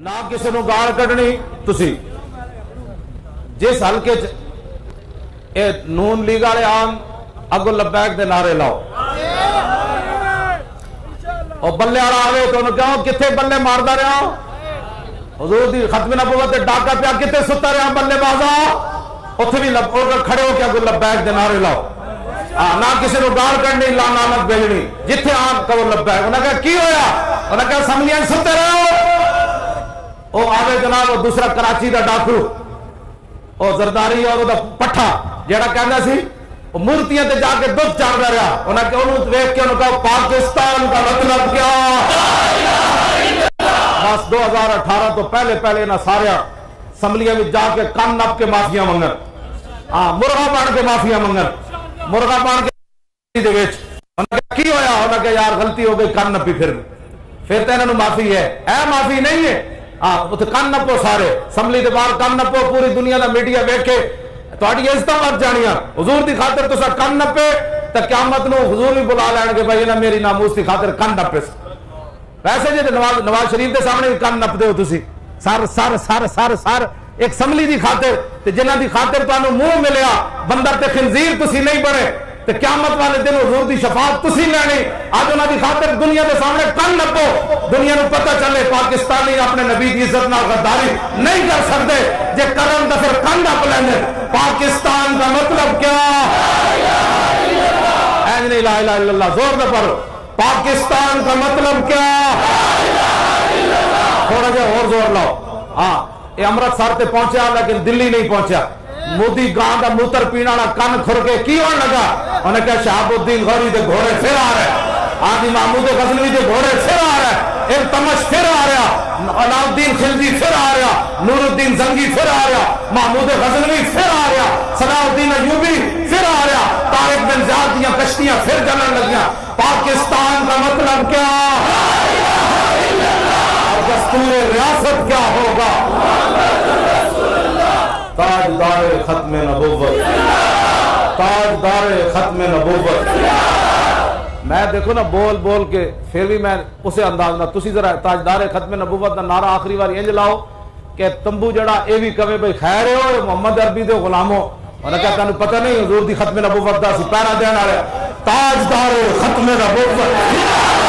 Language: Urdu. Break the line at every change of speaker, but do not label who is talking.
نہ کسی نو گال کڈنی تسی جس حلقے نون لیگ والے آن اگو لبیک دے نعرے لاؤ اور بلے والا آوے تو انہوں کہو کتنے بلے ماردا رہا حضور دی ختم نبوت ڈاکا پیا کتنے ستا رہا بلے بازا اتنے بھی کھڑے ہو کے اگو لبیک دے نعرے لاؤ نہ کسی نو گال کرنی لا نامت بھیجنی جتھے آن کرو لبیک انہوں نے کہا کی ہویا انہوں نے کہا اسمبلیاں ستے رہو او آوے جناب وہ دوسرا کراچی دا ڈاکو او زرداری اور دا پٹھا جیڑا کہنا سی مورتیاں تے جا کے دودھ چاڑ رہا انہوں نے ویکھ کے انہوں نے کہا پاکستان کا مطلب کیا بس 2018 تو پہلے نہ سارے اسمبلیاں میں جا کے کان نپ کے معافیاں منگن مرغا بن کے معافیاں منگن مرغا بن کے دے وچ انہوں نے کی ہویا انہوں نے کہا یار غلطی ہو گئی کان نپی پھر تے انہوں معافی ہے اے معافی نہیں ہے کن نپو سارے اسمبلی دے باہر کن نپو پوری دنیا دا میڈیا ویکھے تہاڈی عزتاں ود جانیاں حضور دی خاطر تساں کن نپے تے قیامت نو حضور بھی بلا لین گے بھائی نہ میری ناموس دی خاطر کن نپے ویسے جے نواز شریف دے سامنے کن نپدے ہو تسی سر ایک اسمبلی دی خاطر تے جنہاں دی خاطر تانوں منہ ملیا بندر تے خنزیر تسی نہیں بنے تے قیامت والے دن حضور دی شفاعت تسی لینی اج انہاں دی خاطر دنیا دے سامنے کن نپو دنیا نو پتہ چلے پاکستانی اپنے نبی دی عزت نال غداری نہیں کر سکتے جے کرن تے پھر کن نپ لیندے پاکستان کا مطلب کیا لا الہ الا اللہ زور دے پڑھو پاکستان کا مطلب کیا تھوڑا جہا اور زور لاؤ یہ امرتسر تے پہنچا لیکن دلی نہیں پہنچا مودی گاں دا موتر پینا والا کن کھر کے کی ہونے لگا انہوں نے کہا شہاب الدین غوری دے گھوڑے پھر آ رہے آدھی محمود غزنوی دے گھوڑے پھر آ رہے التمش پھر آ رہا علاؤالدین خلجی پھر آ رہا نور الدین زنگی پھر آ رہا محمود غزنوی پھر آ رہا صلاح الدین ایوبی پھر آ رہا طارق بن زیاد دیاں کشتیاں پھر جلن لگیاں پاکستان کا مطلب کیا اور دستور ریاست کیا ہوگا تاجدار ختم نبوت تاجدار ختم نبوت میں دیکھو نا بول کے پھر بھی میں اسے انداز نہ تسی ذرا تاجدار ختم نبوت دا نعرہ آخری بار انج لاؤ کہ تمبو جڑا اے بھی کہے بھئی خیر ہو محمد عربی دے غلاموں انہاں کہا تانوں پتہ نہیں حضور دی ختم نبوت دا سی پہرا دین والے تاجدار ختم نبوت